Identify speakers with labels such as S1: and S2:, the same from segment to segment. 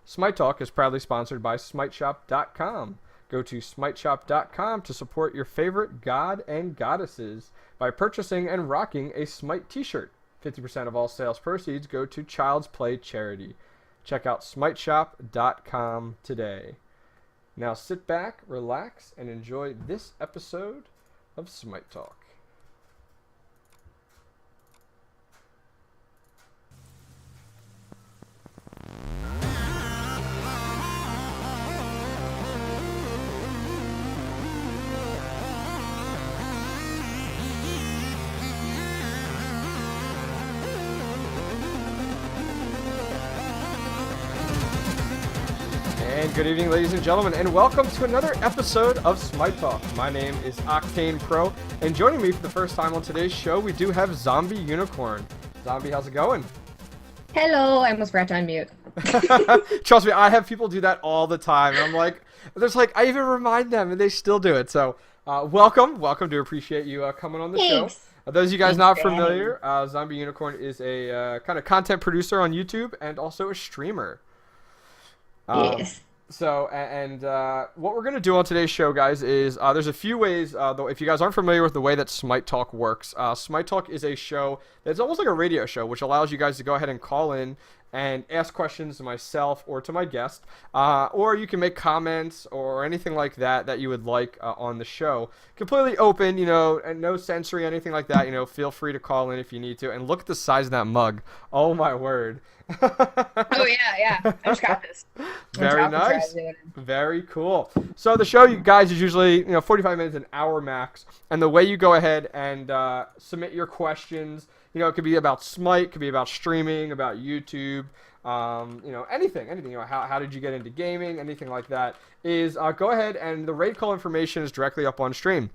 S1: Smite Talk is proudly sponsored by SmiteShop.com. Go to SmiteShop.com to support your favorite god and goddesses by purchasing and rocking a Smite t-shirt. 50% of all sales proceeds go to Child's Play charity. Check out SmiteShop.com today. Now sit back, relax, and enjoy this episode of Smite Talk. And good evening, ladies and gentlemen, and welcome to another episode of Smite Talk. My name is OctanePro, and joining me for the first time on today's show, we do have ZombiUnicorn. Zombie, how's it going?
S2: Hello, I almost forgot to unmute.
S1: Trust me, I have people do that all the time. I'm like, I even remind them, and they still do it. So, welcome. To appreciate you coming on the show. Those of you guys not familiar, ZombiUnicorn is a kind of content producer on YouTube and also a streamer.
S2: Yes.
S1: So, what we're going to do on today's show, guys, is there's a few ways, though, if you guys aren't familiar with the way that Smite Talk works, Smite Talk is a show that's almost like a radio show, which allows you guys to go ahead and call in and ask questions to myself or to my guest, or you can make comments or anything like that that you would like on the show. Completely open, and no censoring, anything like that. Feel free to call in if you need to. And look at the size of that mug. Oh, my word.
S2: Oh yeah, I just got this.
S1: Very nice. Very cool. So the show, you guys, is usually 45 minutes, an hour max. And the way you go ahead and submit your questions, it could be about Smite, it could be about streaming, about YouTube, anything. How did you get into gaming, anything like that, is go ahead, and the raid call information is directly up on stream.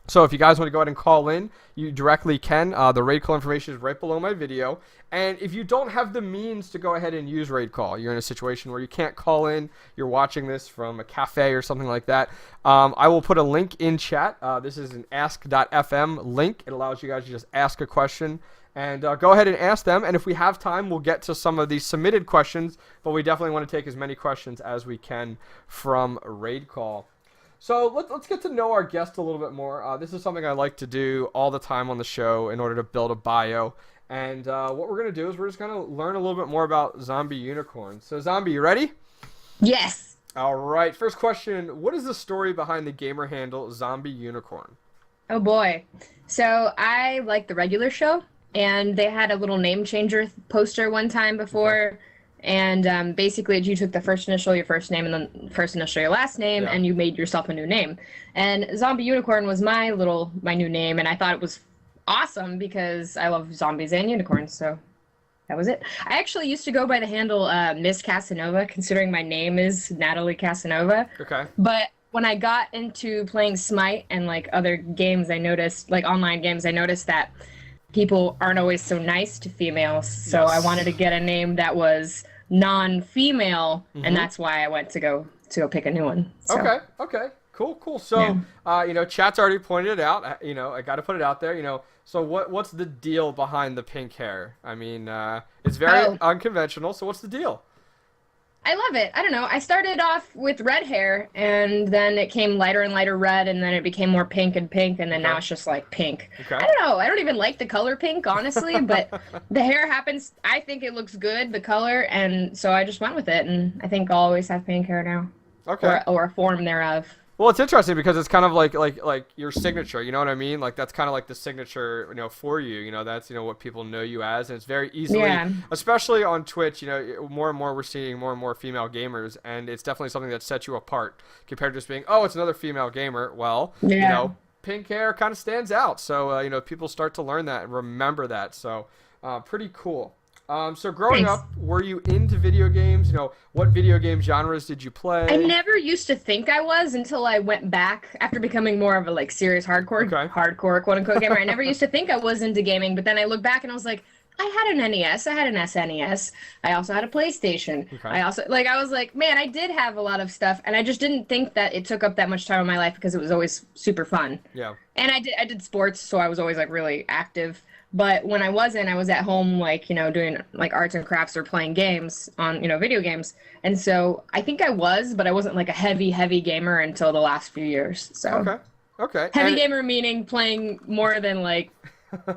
S1: So if you guys want to go ahead and call in, you directly can. The raid call information is right below my video. And if you don't have the means to go ahead and use raid call, you're in a situation where you can't call in, you're watching this from a cafe or something like that, I will put a link in chat. This is an ask.fm link. It allows you guys to just ask a question and go ahead and ask them. And if we have time, we'll get to some of these submitted questions, but we definitely want to take as many questions as we can from raid call. So let's get to know our guest a little bit more. This is something I like to do all the time on the show in order to build a bio. And what we're going to do is we're just going to learn a little bit more about ZombiUnicorn. So Zombie, you ready?
S2: Yes.
S1: All right. First question, what is the story behind the gamer handle ZombiUnicorn?
S2: Oh boy. So I like the regular show, and they had a little name changer poster one time before. Okay. And basically, you took the first initial, your first name, and then first initial, your last name, and you made yourself a new name. And ZombiUnicorn was my new name, and I thought it was awesome because I love zombies and unicorns, so that was it. I actually used to go by the handle Miss Casanova, considering my name is Natalie Casanova.
S1: Okay.
S2: But when I got into playing Smite and other games, I noticed, online games, I noticed that people aren't always so nice to females, so I wanted to get a name that was non-female, and that's why I went to go pick a new one. So.
S1: Okay. Cool. So, chat's already pointed it out. I got to put it out there. So what's the deal behind the pink hair? I mean, it's very unconventional. So what's the deal?
S2: I love it. I don't know. I started off with red hair, and then it came lighter and lighter red, and then it became more pink, and then now it's just pink.
S1: Okay.
S2: I don't know. I don't even like the color pink, honestly, but the hair happens. I think it looks good, the color, and so I just went with it, and I think I'll always have pink hair now.
S1: Okay.
S2: Or a form thereof.
S1: Well, it's interesting because it's kind of like your signature, you know what I mean? That's kind of like the signature, for you, that's, what people know you as, and it's very easily, especially on Twitch, more and more we're seeing more and more female gamers, and it's definitely something that sets you apart compared to just being, oh, it's another female gamer. Well, pink hair kind of stands out. So, people start to learn that and remember that. So, pretty cool. So growing up, were you into video games? What video game genres did you play?
S2: I never used to think I was until I went back after becoming more of a serious hardcore quote unquote gamer. I never used to think I was into gaming, but then I look back and I was like, I had an NES. I had an SNES. I also had a PlayStation.
S1: Okay.
S2: I also I was like, man, I did have a lot of stuff, and I just didn't think that it took up that much time in my life because it was always super fun.
S1: Yeah.
S2: And I did sports, so I was always like really active. But when I wasn't, I was at home doing like arts and crafts or playing games on, video games. And so I think I was, but I wasn't like a heavy gamer until the last few years. So
S1: Okay. Okay.
S2: heavy gamer meaning playing more than like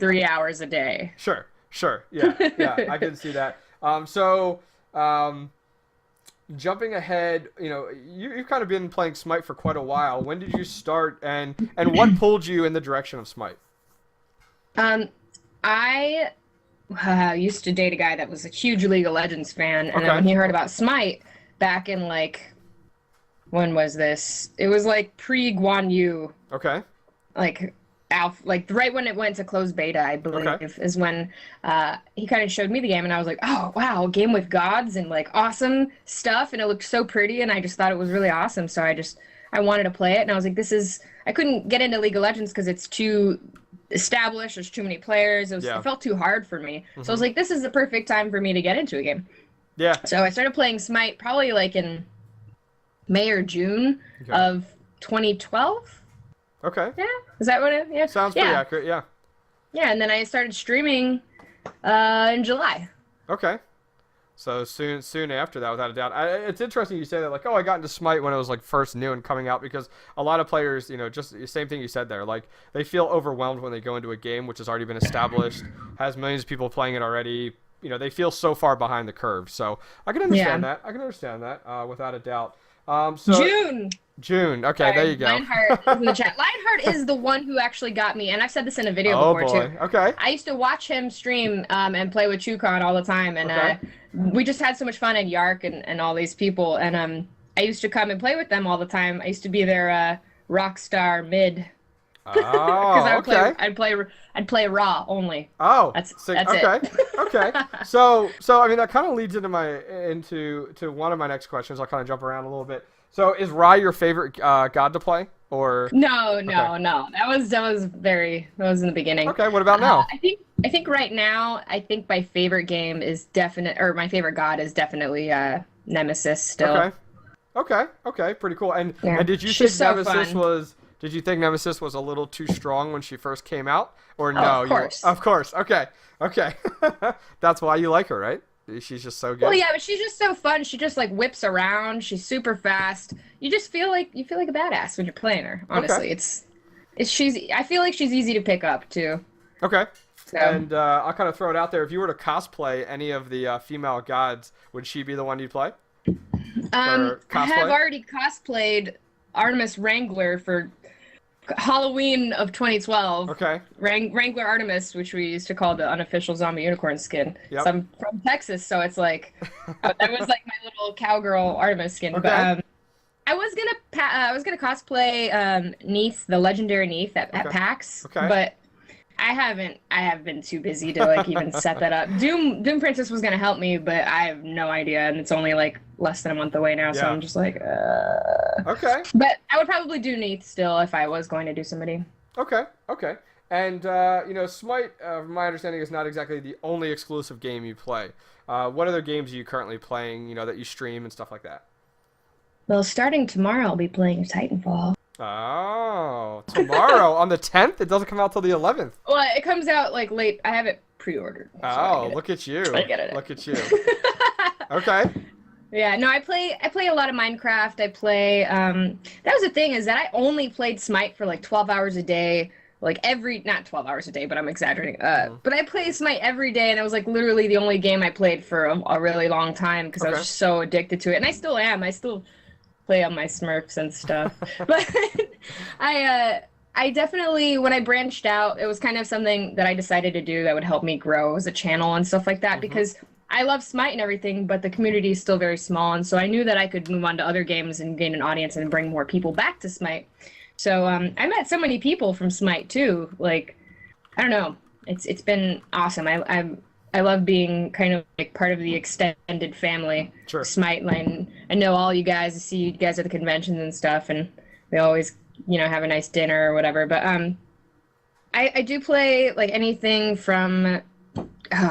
S2: 3 hours a day.
S1: Sure. Sure. Yeah. Yeah. I can see that. Jumping ahead, you've kind of been playing Smite for quite a while. When did you start, and what pulled you in the direction of Smite?
S2: I used to date a guy that was a huge League of Legends fan, and
S1: Okay.
S2: then when he heard about Smite back in when was this? It was like pre-Guan Yu,
S1: Okay.
S2: right when it went to closed beta, I believe,
S1: Okay.
S2: is when he kind of showed me the game, and I was like, oh wow, game with gods and like awesome stuff, and it looked so pretty, and I just thought it was really awesome. So I wanted to play it, and I was like, I couldn't get into League of Legends because it's too established. There's too many players. It felt too hard for me. So I was like, this is the perfect time for me to get into a game.
S1: Yeah.
S2: So I started playing Smite probably like in May or June of 2012.
S1: Okay.
S2: Yeah, is that what it? Yeah.
S1: Sounds pretty accurate. Yeah.
S2: Yeah, and then I started streaming in July.
S1: Okay. So soon after that, without a doubt. It's interesting you say that, like, oh, I got into Smite when it was like first new and coming out, because a lot of players, just the same thing you said there, like they feel overwhelmed when they go into a game which has already been established, has millions of people playing it already. They feel so far behind the curve. So I can understand that. I can understand that without a doubt. June. Okay, there you go.
S2: Lionheart is in the chat. Lionheart is the one who actually got me, and I've said this in a video before too.
S1: Okay.
S2: I used to watch him stream and play with Chukon all the time, and we just had so much fun at Yark and all these people, and I used to come and play with them all the time. I used to be their rockstar mid.
S1: Oh, okay.
S2: I'd play raw only.
S1: Oh,
S2: that's
S1: okay.
S2: it.
S1: Okay. So I mean that kind of leads into one of my next questions. I'll kind of jump around a little bit. So is Rye your favorite god to play, or
S2: no? That was in the beginning.
S1: Okay, what about now?
S2: I think right now, my favorite game is my favorite god is definitely Nemesis still.
S1: Okay, pretty cool. And did you
S2: She's
S1: think
S2: so
S1: Nemesis
S2: fun.
S1: was? Did you think Nemesis was a little too strong when she first came out, or no?
S2: Of course.
S1: Of course. Okay. That's why you like her, right? She's just so good.
S2: Well, yeah, but she's just so fun. She just like whips around. She's super fast. You just feel like a badass when you're playing her. Honestly, I feel like she's easy to pick up too.
S1: Okay.
S2: So.
S1: And I'll kind of throw it out there. If you were to cosplay any of the female gods, would she be the one you'd play?
S2: I have already cosplayed Artemis Wrangler for Halloween of 2012.
S1: Okay.
S2: Wrangler Artemis, which we used to call the unofficial ZombiUnicorn skin.
S1: Yep.
S2: So I'm from Texas, so it's like that was like my little cowgirl Artemis skin.
S1: Okay.
S2: But I was gonna cosplay Neith, the legendary Neith at PAX.
S1: Okay.
S2: But I have been too busy to like even set that up. Doom Princess was gonna help me, but I have no idea, and it's only like less than a month away now, so I'm just like,
S1: Okay.
S2: But I would probably do Neith still if I was going to do somebody.
S1: Okay. And Smite, from my understanding, is not exactly the only exclusive game you play. What other games are you currently playing? That you stream and stuff like that.
S2: Well, starting tomorrow, I'll be playing Titanfall.
S1: Oh, tomorrow on the 10th? It doesn't come out till the 11th.
S2: Well, it comes out like late. I have it pre-ordered.
S1: So look at you.
S2: I get it.
S1: Look at you. Okay.
S2: Yeah, no, I play a lot of Minecraft. I play that was the thing, is that I only played Smite for like 12 hours a day. Like not 12 hours a day, but I'm exaggerating. But I play Smite every day, and it was like literally the only game I played for a really long time because I was just so addicted to it. And I still am. I still play on my Smurfs and stuff. But I definitely, when I branched out, it was kind of something that I decided to do that would help me grow as a channel and stuff like that, because I love Smite and everything, but the community is still very small, and so I knew that I could move on to other games and gain an audience and bring more people back to Smite. So I met so many people from Smite too. Like, I don't know, it's been awesome. I love being kind of like part of the extended family.
S1: Sure.
S2: Smite, and I know all you guys. I see you guys at the conventions and stuff, and we always, have a nice dinner or whatever. But I do play like anything from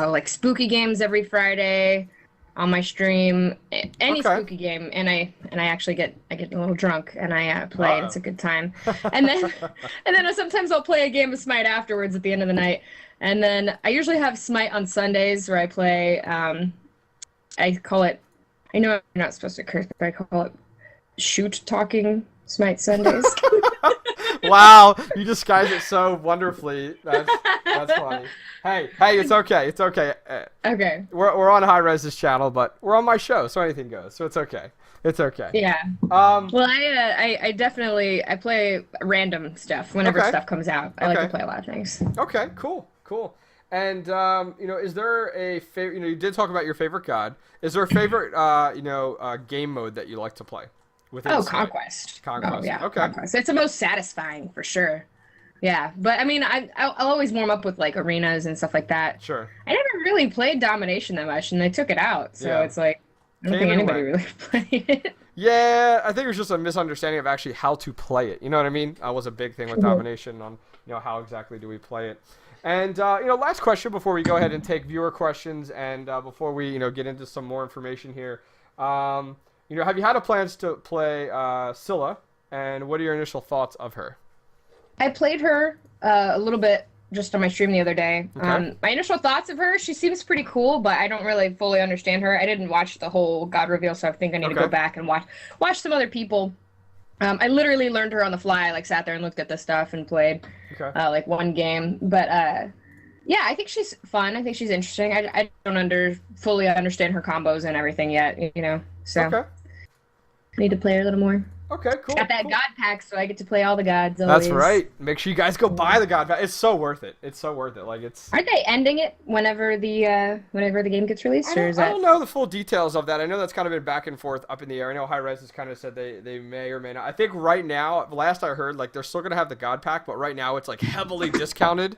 S2: like spooky games every Friday on my stream. Any
S1: Okay.
S2: spooky game, and I actually get a little drunk and I play. And
S1: Uh-oh.
S2: it's a good time. And then sometimes I'll play a game of Smite afterwards at the end of the night. And then I usually have Smite on Sundays where I play. I call it. I know I'm not supposed to curse, but I call it shoot talking Smite Sundays.
S1: Wow, you disguise it so wonderfully. That's funny. Hey, it's okay. It's okay.
S2: Okay.
S1: We're on Hi-Rez's channel, but we're on my show, so anything goes. So it's okay. It's okay.
S2: Yeah. Well, I definitely I play random stuff whenever
S1: Okay.
S2: stuff comes out. I like to play a lot of things.
S1: Okay, cool. And is there a favorite? You did talk about your favorite god. Is there a favorite game mode that you like to play? Within Smite?
S2: Conquest.
S1: Conquest.
S2: Oh yeah.
S1: Okay.
S2: Conquest. It's the most satisfying for sure. Yeah, but I mean, I'll always warm up with like arenas and stuff like that.
S1: Sure.
S2: I never really played domination that much, and they took it out, so it's like I don't think anybody really played it.
S1: Yeah, I think it was just a misunderstanding of actually how to play it. You know what I mean? That was a big thing with domination on how exactly do we play it. And last question before we go ahead and take viewer questions, and before we get into some more information here. Have you had a plans to play Scylla, and what are your initial thoughts of her?
S2: I played her a little bit just on my stream the other day.
S1: Okay.
S2: My initial thoughts of her, she seems pretty cool, but I don't really fully understand her. I didn't watch the whole God reveal, so I think I need to go back and watch some other people. I literally learned her on the fly, like sat there and looked at the stuff and played like one game. But yeah, I think she's fun. I think she's interesting. I don't fully understand her combos and everything yet, so I need to play her a little more.
S1: Okay, cool.
S2: Got that God pack, so I get to play all the gods.
S1: Always. That's right. Make sure you guys go buy the God pack. It's so worth it. Like it's.
S2: Aren't they ending it whenever the game gets released?
S1: I don't know the full details of that. I know that's kind of been back and forth up in the air. I know Hi-Rez has kind of said they may or may not. I think right now, last I heard, like they're still gonna have the God pack, but right now it's like heavily discounted.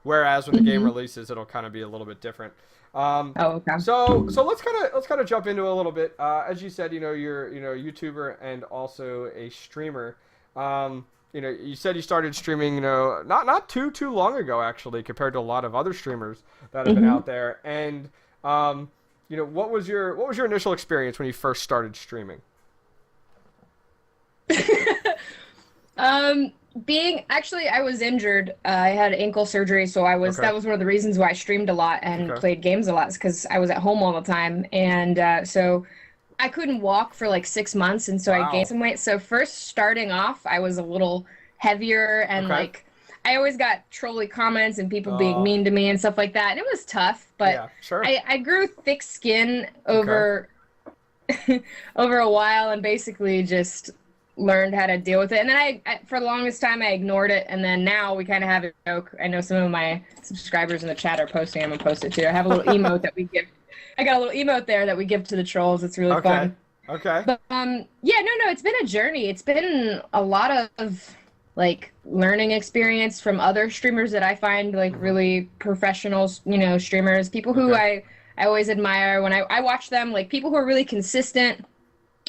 S1: Whereas when the game releases, it'll kind of be a little bit different.
S2: Okay.
S1: So let's kind of jump into a little bit. As you said, you're a YouTuber and also a streamer. You said you started streaming, not too long ago actually, compared to a lot of other streamers that have been out there. And what was your initial experience when you first started streaming?
S2: I was injured. I had ankle surgery, so that was one of the reasons why I streamed a lot and played games a lot, because I was at home all the time, and so I couldn't walk for like 6 months, and so I gained some weight. So first starting off, I was a little heavier, and like I always got trolly comments and people being mean to me and stuff like that, and it was tough. But I grew thick skin over over a while, and basically just learned how to deal with it. And then I for the longest time I ignored it, and then now we kind of have a joke. I know some of my subscribers in the chat are posting. I'm gonna post it too. I have a little emote that we give. I got a little emote there that we give to the trolls. It's really fun.
S1: Okay.
S2: But yeah, no, it's been a journey. It's been a lot of like learning experience from other streamers that I find like really professional, streamers, people who I always admire when I watch them, like people who are really consistent.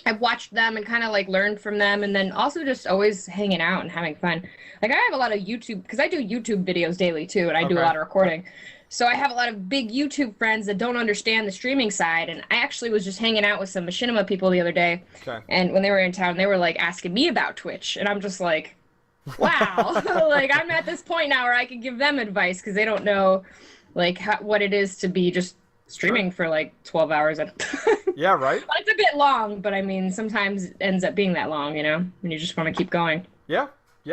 S2: I've watched them and kind of like learned from them, and then also just always hanging out and having fun. Like I have a lot of YouTube, because I do YouTube videos daily too, and I do a lot of recording. So I have a lot of big YouTube friends that don't understand the streaming side, and I actually was just hanging out with some machinima people the other day, and when they were in town, they were like asking me about Twitch, and I'm just like, wow, like I'm at this point now where I can give them advice, because they don't know like what it is to be just streaming for like 12 hours at a time.
S1: Yeah, right.
S2: Well, it's a bit long, but I mean, sometimes it ends up being that long, and you just want to keep going.
S1: Yeah,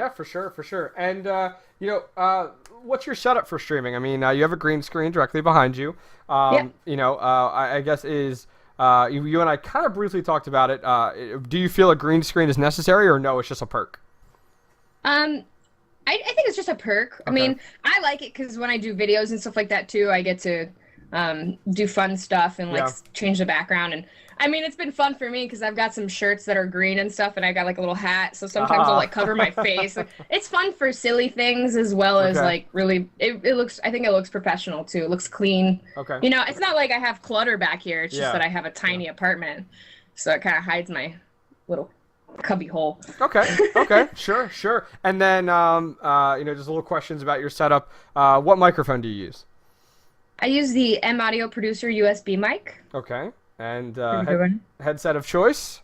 S1: for sure. And what's your setup for streaming? I mean, you have a green screen directly behind you. I guess you and I kind of briefly talked about it. Do you feel a green screen is necessary, or no, it's just a perk?
S2: I think it's just a perk. I mean, I like it because when I do videos and stuff like that too, I get to do fun stuff and like change the background. And I mean, it's been fun for me because I've got some shirts that are green and stuff, and I got like a little hat, so sometimes I'll like cover my face. It's fun for silly things as well as like really it looks, I think it looks professional too. It looks clean. It's not like I have clutter back here. It's just that I have a tiny apartment, so it kind of hides my little cubby hole. Okay. Sure. And then just little questions about your setup. What microphone do you use? I use the M Audio Producer USB mic.
S1: Okay. And
S2: Pretty good one.
S1: headset of choice?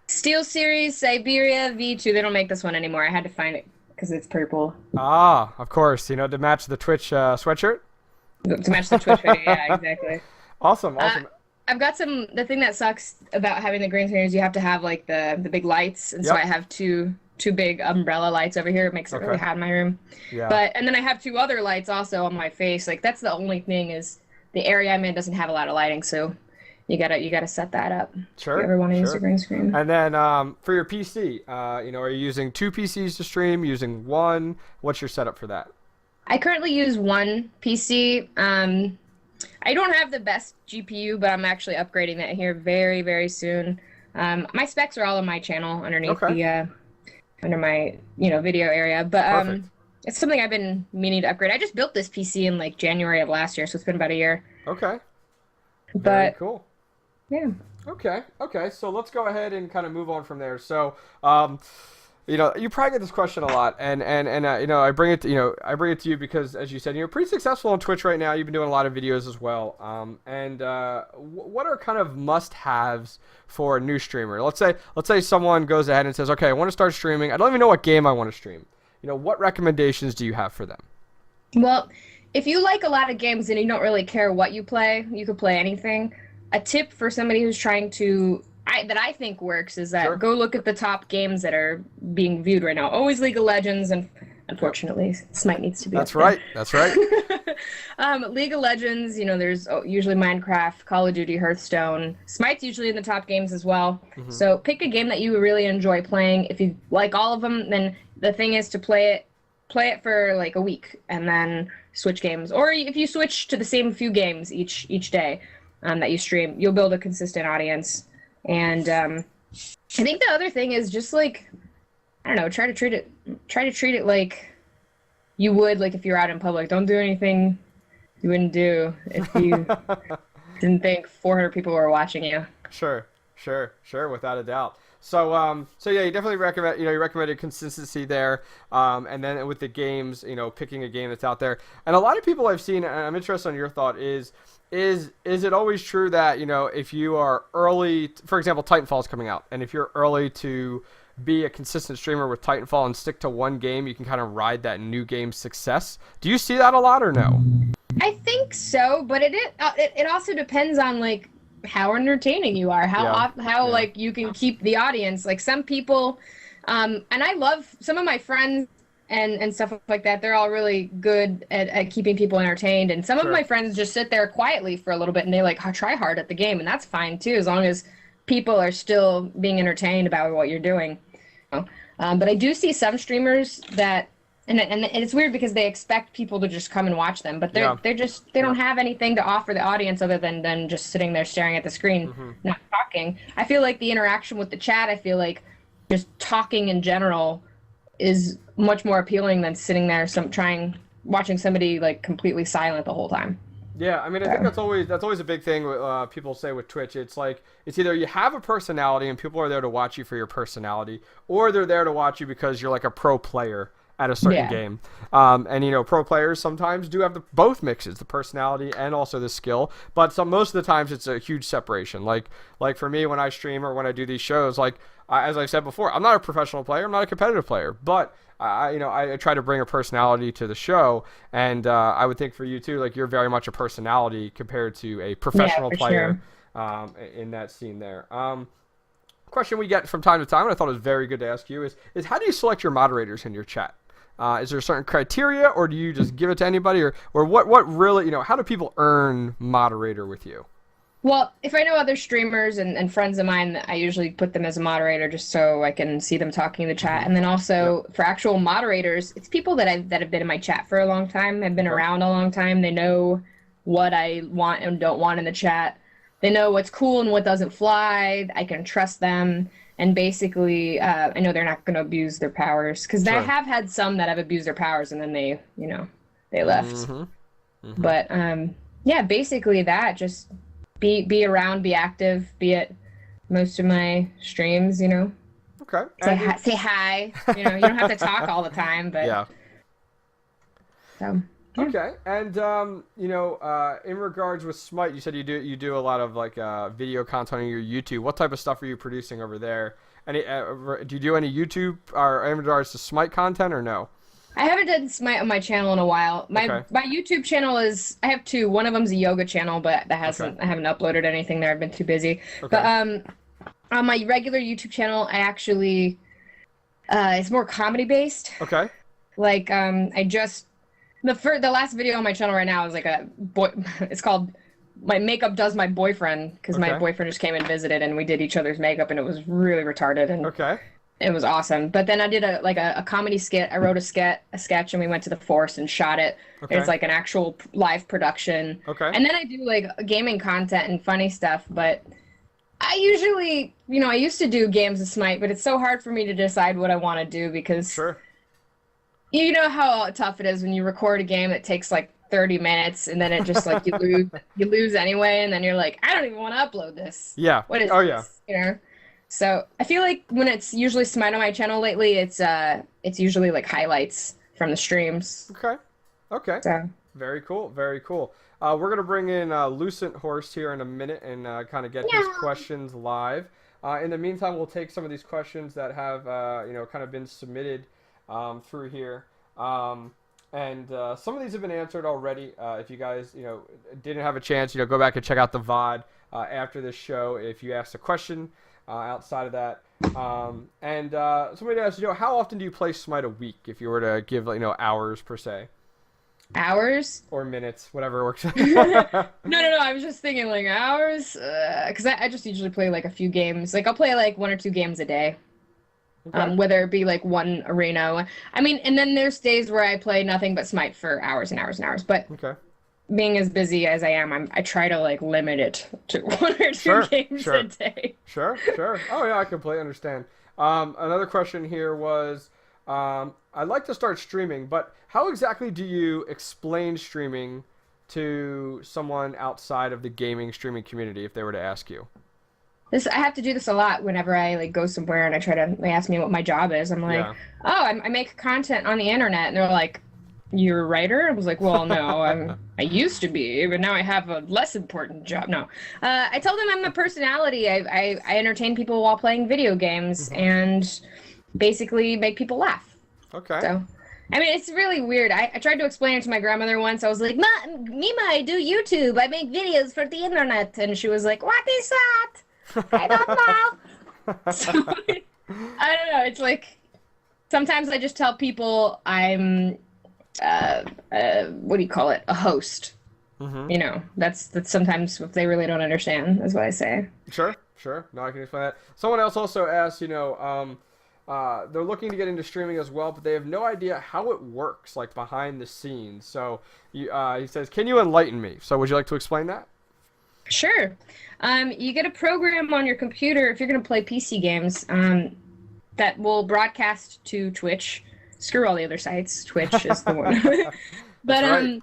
S2: Steel Series Siberia V2. They don't make this one anymore. I had to find it because it's purple.
S1: Ah, of course. You know, to match the Twitch sweatshirt?
S2: To match the Twitch video. Yeah, exactly.
S1: Awesome, awesome.
S2: I've got some. The thing that sucks about having the green screen is you have to have like the big lights, and so I have two big umbrella lights over here. It makes it really hot in my room.
S1: Yeah.
S2: And then I have two other lights also on my face. Like that's the only thing is the area I'm in doesn't have a lot of lighting, so you gotta set that up.
S1: Sure.
S2: If you ever want to use a green screen.
S1: And then for your PC, you know, are you using 2 PCs to stream? Using one? What's your setup for that?
S2: I currently use one PC. I don't have the best GPU, but I'm actually upgrading that here very, very soon. My specs are all on my channel underneath the under my video area, but it's something I've been meaning to upgrade. I just built this PC in like January of last year, so it's been about a year.
S1: Okay. Very
S2: But
S1: cool.
S2: yeah.
S1: Okay. So let's go ahead and kind of move on from there. So, you know, you probably get this question a lot, and you know, I bring it to you because, as you said, you're pretty successful on Twitch right now. You've been doing a lot of videos as well. What are kind of must-haves for a new streamer? Let's say someone goes ahead and says, okay, I want to start streaming. I don't even know what game I want to stream. You know, what recommendations do you have for them?
S2: Well, if you like a lot of games and you don't really care what you play, you could play anything. A tip for somebody who's trying to that I think works is that go look at the top games that are being viewed right now. Always League of Legends, and unfortunately, Smite needs to be.
S1: That's right. That's right.
S2: League of Legends, you know, there's usually Minecraft, Call of Duty, Hearthstone. Smite's usually in the top games as well. So pick a game that you really enjoy playing. If you like all of them, then the thing is to play it for like a week and then switch games. Or if you switch to the same few games each day that you stream, you'll build a consistent audience. And I think the other thing is just like, I don't know, try to treat it like you would like if you're out in public. Don't do anything you wouldn't do if you didn't think 400 people were watching you.
S1: Sure, without a doubt. So yeah, you definitely recommend, you recommended consistency there, and then with the games, picking a game that's out there. And a lot of people I've seen, and I'm interested in your thought, is it always true that, if you are early, for example, Titanfall's coming out, and if you're early to be a consistent streamer with Titanfall and stick to one game, you can kind of ride that new game's success? Do you see that a lot or no?
S2: I think so, but it also depends on like how entertaining you are, how like you can keep the audience. Like some people, and I love some of my friends and stuff like that. They're all really good at keeping people entertained. And some of my friends just sit there quietly for a little bit and they like try hard at the game, and that's fine too, as long as people are still being entertained about what you're doing. But I do see some streamers that, and it's weird because they expect people to just come and watch them, but they don't have anything to offer the audience other than just sitting there staring at the screen, not talking. I feel like the interaction with the chat, I feel like just talking in general is much more appealing than sitting there watching somebody like completely silent the whole time.
S1: Yeah, I mean, I think that's always a big thing people say with Twitch. It's like, it's either you have a personality and people are there to watch you for your personality, or they're there to watch you because you're like a pro player at a certain game. And pro players sometimes do have both mixes, the personality and also the skill, but most of the times it's a huge separation. Like for me, when I stream or when I do these shows, like as I said before, I'm not a professional player, I'm not a competitive player, but I try to bring a personality to the show, and I would think for you too, like you're very much a personality compared to a professional player in that scene there. Question we get from time to time, and I thought it was very good to ask you, is how do you select your moderators in your chat? Is there a certain criteria, or do you just give it to anybody, or what really, how do people earn moderator with you?
S2: Well, if I know other streamers and friends of mine, I usually put them as a moderator just so I can see them talking in the chat. And then also for actual moderators, it's people that have been in my chat for a long time, have been around a long time. They know what I want and don't want in the chat. They know what's cool and what doesn't fly. I can trust them. And basically, I know they're not going to abuse their powers. Because I have had some that have abused their powers and then they left. But, yeah, basically that. Just be around, be active, be at most of my streams,
S1: Okay.
S2: Say hi. You don't have to talk all the time, but...
S1: Yeah.
S2: So...
S1: Okay, and in regards with Smite, you said you do a lot of like video content on your YouTube. What type of stuff are you producing over there? Any do you do any YouTube or in regards to Smite content or no?
S2: I haven't done Smite on my channel in a while. My
S1: Okay.
S2: my YouTube channel is I have two. One of them's a yoga channel, but
S1: Okay.
S2: I haven't uploaded anything there. I've been too busy. But
S1: Okay.
S2: on my regular YouTube channel, I actually it's more comedy based.
S1: Okay.
S2: Like I just the last video on my channel right now is like a boy. It's called "My Makeup Does My Boyfriend" because my
S1: Okay.
S2: boyfriend just came and visited, and we did each other's makeup, and it was really retarded, and
S1: Okay.
S2: it was awesome. But then I did a comedy skit. I wrote a sketch, and we went to the forest and shot it.
S1: Okay.
S2: It's like an actual live production.
S1: Okay.
S2: And then I do like gaming content and funny stuff, but. I usually, I used to do games of Smite, but it's so hard for me to decide what I want to do because
S1: Sure.
S2: you know how tough it is when you record a game that takes like 30 minutes and then it just like you lose anyway, and then you're like, I don't even want to upload this.
S1: Yeah.
S2: What is
S1: Oh
S2: this? So I feel like when it's usually Smite on my channel lately, it's usually like highlights from the streams.
S1: Okay. Okay.
S2: So
S1: Very cool. Very cool. We're gonna bring in Lucent Horse here in a minute and kind of get his questions live. In the meantime, we'll take some of these questions that have kind of been submitted through here. And some of these have been answered already. If you guys didn't have a chance, go back and check out the VOD after this show if you asked a question outside of that. And somebody asked, how often do you play Smite a week? If you were to give hours per se.
S2: hours?
S1: Or minutes, whatever works.
S2: No. I was just thinking like hours, because I just usually play like a few games. Like I'll play like 1 or 2 games a day,
S1: Okay.
S2: whether it be like one arena. I mean, and then there's days where I play nothing but Smite for hours and hours and hours. But
S1: Okay.
S2: being as busy as I am, I try to like limit it to 1 or 2
S1: Sure,
S2: games
S1: sure.
S2: a day.
S1: Sure. Oh yeah, I completely understand. Another question here was, I'd like to start streaming, but how exactly do you explain streaming to someone outside of the gaming streaming community if they were to ask you?
S2: I have to do this a lot whenever I like go somewhere and they ask me what my job is. I'm like,
S1: Yeah.
S2: I make content on the internet, and they're like, you're a writer? I was like, well, no, I used to be, but now I have a less important job. No, I told them I'm a personality. I entertain people while playing video games and basically make people laugh.
S1: Okay.
S2: So, I mean, it's really weird. I tried to explain it to my grandmother once. I was like, Mima, I do YouTube. I make videos for the internet. And she was like, what is that? I don't know. So, I don't know. It's like, sometimes I just tell people I'm, what do you call it? A host.
S1: Mm-hmm.
S2: That's sometimes if they really don't understand, is what I say.
S1: Sure. No, I can explain that. Someone else also asked, they're looking to get into streaming as well, but they have no idea how it works, like behind the scenes. So he says, can you enlighten me? So would you like to explain that?
S2: Sure. You get a program on your computer if you're going to play PC games that will broadcast to Twitch. Screw all the other sites. Twitch is the one. But
S1: right.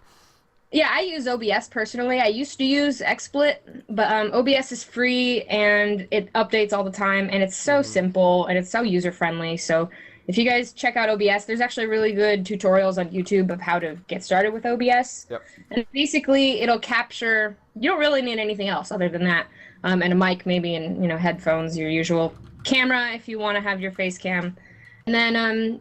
S2: yeah, I use OBS personally. I used to use XSplit, but OBS is free and it updates all the time, and it's so simple and it's so user friendly. So if you guys check out OBS, there's actually really good tutorials on YouTube of how to get started with OBS.
S1: Yep.
S2: And basically, it'll capture. You don't really need anything else other than that, and a mic maybe, and headphones, your usual camera if you want to have your face cam, and then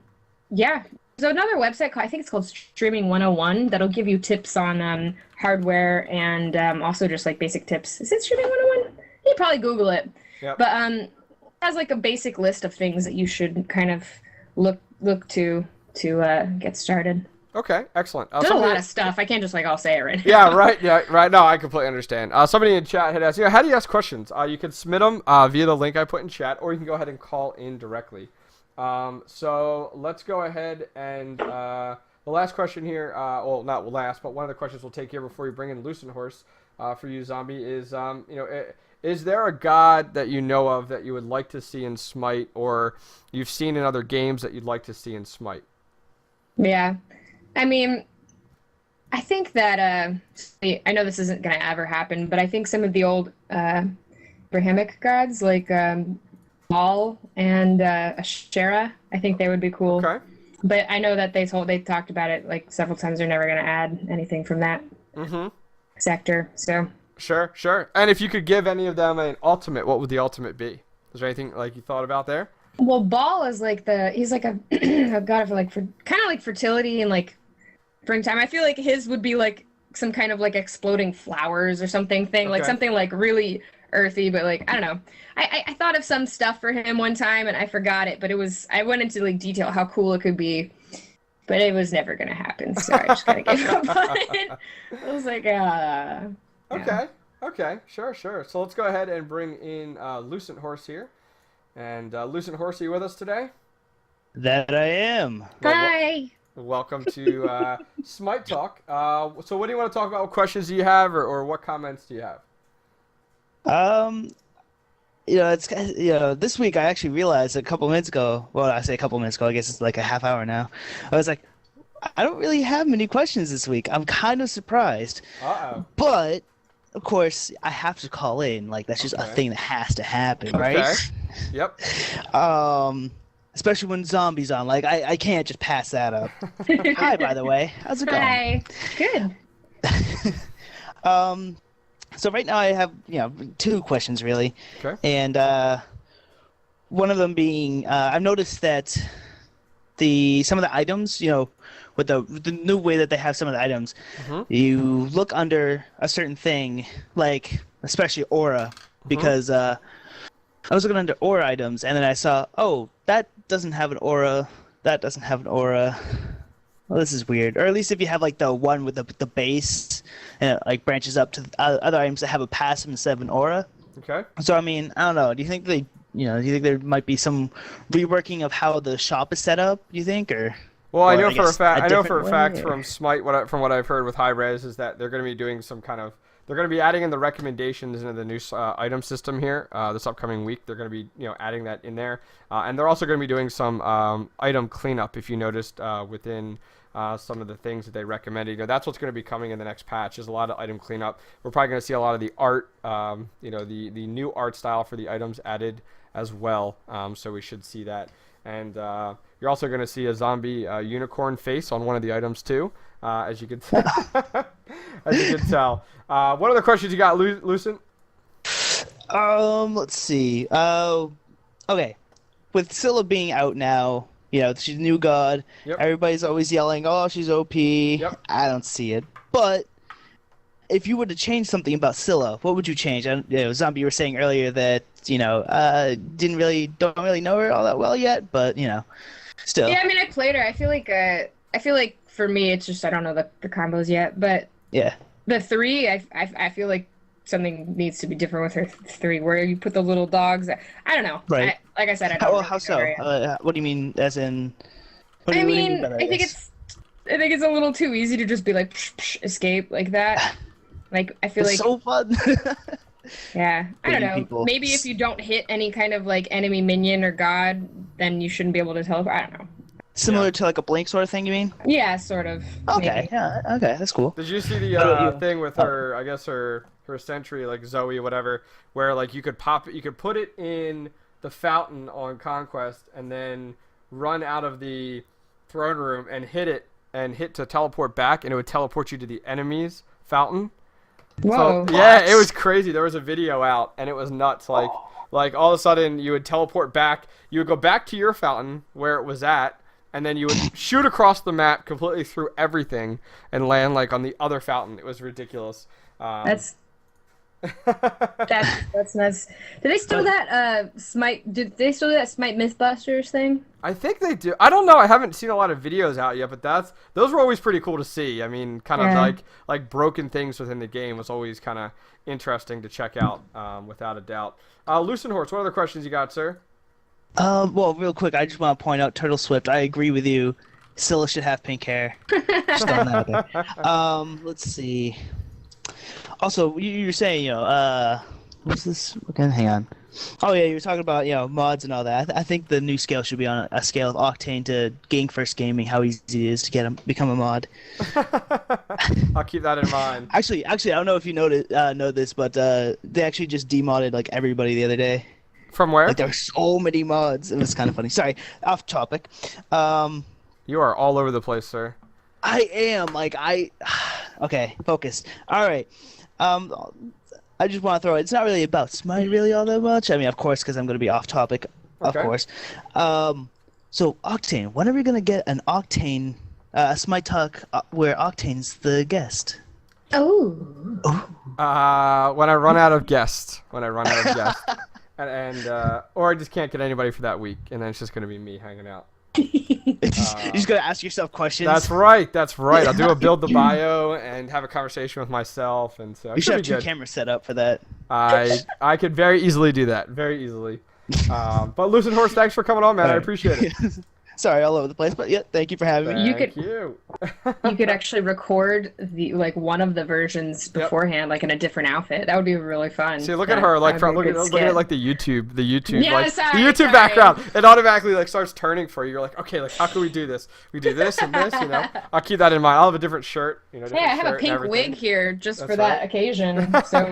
S2: yeah. There's another website I think it's called Streaming 101 that'll give you tips on hardware and also just like basic tips. Is it Streaming 101? You probably Google it.
S1: Yep.
S2: But it has like a basic list of things that you should kind of look to get started.
S1: Okay, excellent.
S2: There's a lot of stuff. I can't just like all say it right now.
S1: Yeah, right. Yeah, right. No, I completely understand. Somebody in chat had asked, how do you ask questions? You can submit them via the link I put in chat, or you can go ahead and call in directly. So let's go ahead and the last question here, well, not last, but one of the questions we'll take here before we bring in Lucent Horse for you, Zombie, is, is there a god that you know of that you would like to see in Smite, or you've seen in other games that you'd like to see in Smite?
S2: Yeah. I mean, I think that, I know this isn't going to ever happen, but I think some of the old Abrahamic gods, like Baal and Asherah, I think they would be cool.
S1: Okay.
S2: But I know that they talked about it like several times. They're never gonna add anything from that sector. So
S1: Sure. And if you could give any of them an ultimate, what would the ultimate be? Is there anything like you thought about there?
S2: well, Ball is like he's like a god for like for kind of like fertility and like springtime. I feel like his would be like some kind of like exploding flowers or something thing, like
S1: Okay.
S2: something like really earthy, but like I don't know. I thought of some stuff for him one time and I forgot it, but I went into like detail how cool it could be, but it was never gonna happen. So I just kind of gave up on it. I was like, yeah.
S1: Okay. Sure. So let's go ahead and bring in Lucent Horse here. And Lucent Horse, are you with us today?
S3: That I am.
S2: Hi.
S1: Welcome to Smite Talk. So what do you want to talk about? What questions do you have, or what comments do you have?
S3: This week I actually realized a couple minutes ago. Well, I say a couple minutes ago. I guess it's like a half hour now. I was like, I don't really have many questions this week. I'm kind of surprised.
S1: Uh-oh.
S3: But of course, I have to call in. Like that's just a thing that has to happen, right?
S1: Yep.
S3: Especially when zombies on. Like I can't just pass that up. Hi, by the way. How's it going?
S2: Hi. Good.
S3: So right now I have, two questions really.
S1: Okay.
S3: And one of them being, I've noticed that some of the items, with the new way that they have some of the items, you look under a certain thing, like especially aura, because I was looking under aura items, and then I saw, oh, that doesn't have an aura, that doesn't have an aura. Well, this is weird. Or at least if you have like the one with the base, and it like branches up to other items that have a passive instead of an aura.
S1: Okay.
S3: So I mean, I don't know. Do you think do you think there might be some reworking of how the shop is set up? Do you think, or?
S1: Well, I know
S3: I
S1: for a
S3: guess
S1: fact.
S3: a
S1: I know for a
S3: different
S1: fact
S3: way,
S1: from Smite, from what I've heard with Hi-Rez, is that they're going to be doing some kind of. They're going to be adding in the recommendations into the new item system here this upcoming week. They're going to be adding that in there, and they're also going to be doing some item cleanup. If you noticed within some of the things that they recommended, that's what's going to be coming in the next patch. Is a lot of item cleanup. We're probably going to see a lot of the art, the new art style for the items added as well. So we should see that, and you're also going to see a zombie unicorn face on one of the items too, as you can tell. What other questions you got, Lucent?
S3: Let's see. Okay. With Scylla being out now, she's a new god.
S1: Yep.
S3: Everybody's always yelling, "Oh, she's OP."
S1: Yep.
S3: I don't see it. But if you were to change something about Scylla, what would you change? Zombie, you were saying earlier that don't really know her all that well yet, but still.
S2: Yeah, I mean, I played her. I feel like for me, it's just I don't know the combos yet, but
S3: Yeah.
S2: the 3, I feel like something needs to be different with her 3, where you put the little dogs. I don't know.
S3: Right.
S2: Like I said, I don't.
S3: How so?
S2: Know her yet.
S3: What do you mean? As in? What do
S2: I
S3: you
S2: mean,
S3: by that,
S2: I think it's a little too easy to just be like psh, psh, escape like that. Like I feel
S3: It's
S2: like
S3: so fun.
S2: yeah, I don't know.
S3: People.
S2: Maybe if you don't hit any kind of like enemy minion or god, then you shouldn't be able to teleport. I don't know.
S3: Similar to like a blink sort of thing, you mean?
S2: Yeah, sort of.
S3: Okay,
S2: maybe.
S3: yeah, okay, that's cool.
S1: Did you see the thing with her? I guess her sentry, like Zoe, whatever, where like you could put it in the fountain on Conquest, and then run out of the throne room and hit to teleport back, and it would teleport you to the enemy's fountain.
S2: Whoa.
S1: So, yeah, it was crazy. There was a video out, and it was nuts. Like all of a sudden, you would teleport back. You would go back to your fountain where it was at, and then you would shoot across the map completely through everything and land like on the other fountain. It was ridiculous.
S2: That's nuts. Did they still do that Smite? Did they still do that Smite Mythbusters thing?
S1: I think they do. I don't know. I haven't seen a lot of videos out yet, but those were always pretty cool to see. I mean, kind of like broken things within the game was always kind of interesting to check out, without a doubt. Lucent Horse, what other questions you got, sir?
S3: Well, real quick, I just want to point out Turtle Swift. I agree with you. Scylla should have pink hair. Just throwing that out there. Let's see. Also, you were saying, what's this? Okay, hang on. Oh yeah, you were talking about mods and all that. I think the new scale should be on a scale of Octane to Gang First Gaming. How easy it is to become a mod.
S1: I'll keep that in mind.
S3: Actually, I don't know if you know this, but they actually just demodded like everybody the other day.
S1: From where?
S3: Like there were so many mods. It was kind of funny. Sorry, off topic.
S1: Yeah, You are all over the place, sir.
S3: I am okay, focus. All right. I just want to throw it. It's not really about Smite really all that much. I mean, of course, because I'm going to be off topic, of course. So Octane, when are we going to get an Octane Smite talk where Octane's the guest?
S2: Oh.
S1: When I run out of guests. And or I just can't get anybody for that week, and then it's just going to be me hanging out.
S3: You're just gonna ask yourself questions.
S1: That's right. I'll do a build the bio and have a conversation with myself, and so
S3: you should have 2 cameras set up for that.
S1: I could very easily do that, very easily. But Lucid Horse, thanks for coming on, man. I appreciate it.
S3: Sorry, all over the place, but yeah, thank you for having me.
S1: Thank you.
S2: You could actually record one of the versions beforehand, like in a different outfit. That would be really fun.
S1: See, look at her, look at like the YouTube,
S2: yeah,
S1: like
S2: sorry,
S1: the YouTube background. It automatically like starts turning for you. You're like, okay, like how can we do this? We do this and this, you know. I'll keep that in mind. I'll have a different shirt, you know.
S2: Hey, I have a pink wig here just for that occasion. So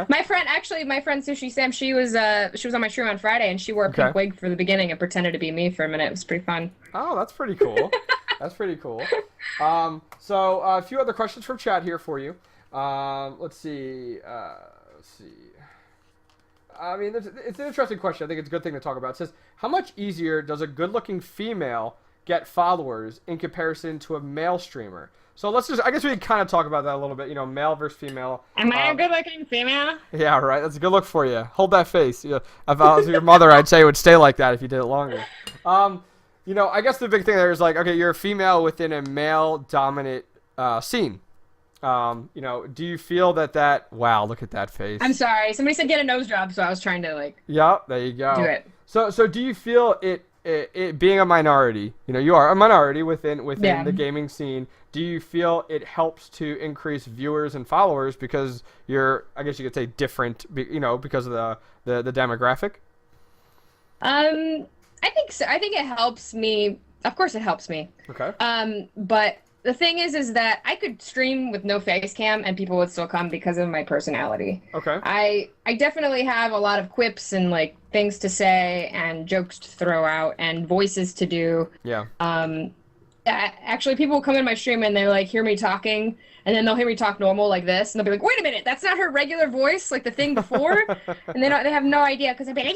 S2: my friend Sushi Sam, she was on my stream on Friday, and she wore a pink wig for the beginning and pretended to be me for a minute. It was pretty fun.
S1: Oh, that's pretty cool. So a few other questions from chat here for you. Let's see. I mean, it's an interesting question. I think it's a good thing to talk about. It says, how much easier does a good-looking female get followers in comparison to a male streamer? So I guess we can kind of talk about that a little bit, you know, male versus female.
S2: Am I a good-looking female?
S1: Yeah, right. That's a good look for you. Hold that face. Yeah, if I was your mother, I'd say it would stay like that if you did it longer. You know, I guess the big thing there is like, okay, you're a female within a male-dominant scene. You know, do you feel that? Wow, look at that face.
S2: I'm sorry. Somebody said get a nose job, so I was trying to like.
S1: Yeah, there you go.
S2: Do it.
S1: So do you feel it being a minority? You know, you are a minority within the gaming scene. Do you feel it helps to increase viewers and followers because you're, I guess you could say, different? You know, because of the demographic.
S2: I think so. I think it helps me. Of course, it helps me.
S1: Okay.
S2: But the thing is that I could stream with no face cam and people would still come because of my personality.
S1: Okay.
S2: I definitely have a lot of quips and like things to say and jokes to throw out and voices to do.
S1: Yeah.
S2: Actually, people will come in my stream and they like hear me talking, and then they'll hear me talk normal like this, and they'll be like, "Wait a minute, that's not her regular voice, like the thing before." And they have no idea because I'd be like,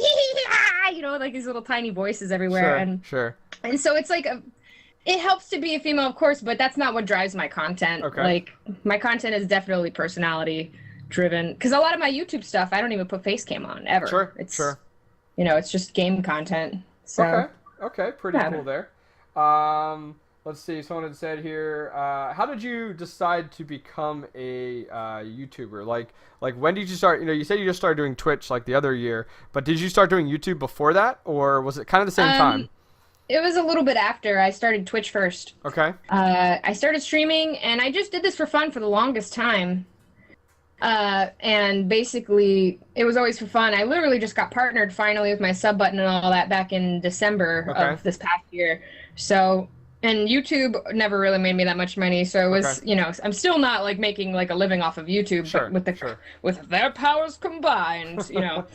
S2: you know, like these little tiny voices everywhere.
S1: Sure.
S2: And so it's like it helps to be a female, of course, but that's not what drives my content.
S1: Okay.
S2: Like my content is definitely personality driven because a lot of my YouTube stuff I don't even put face cam on ever.
S1: Sure.
S2: You know, it's just game content. So.
S1: Okay, pretty cool there. Let's see. Someone had said here, how did you decide to become a YouTuber? Like when did you start? You know, you said you just started doing Twitch like the other year, but did you start doing YouTube before that, or was it kind of the same time?
S2: It was a little bit after. I started Twitch first.
S1: Okay.
S2: I started streaming, and I just did this for fun for the longest time. And basically, it was always for fun. I literally just got partnered finally with my sub button and all that back in December of this past year. So. And YouTube never really made me that much money, so it was, you know, I'm still not like making like a living off of YouTube, but with their powers combined, you know,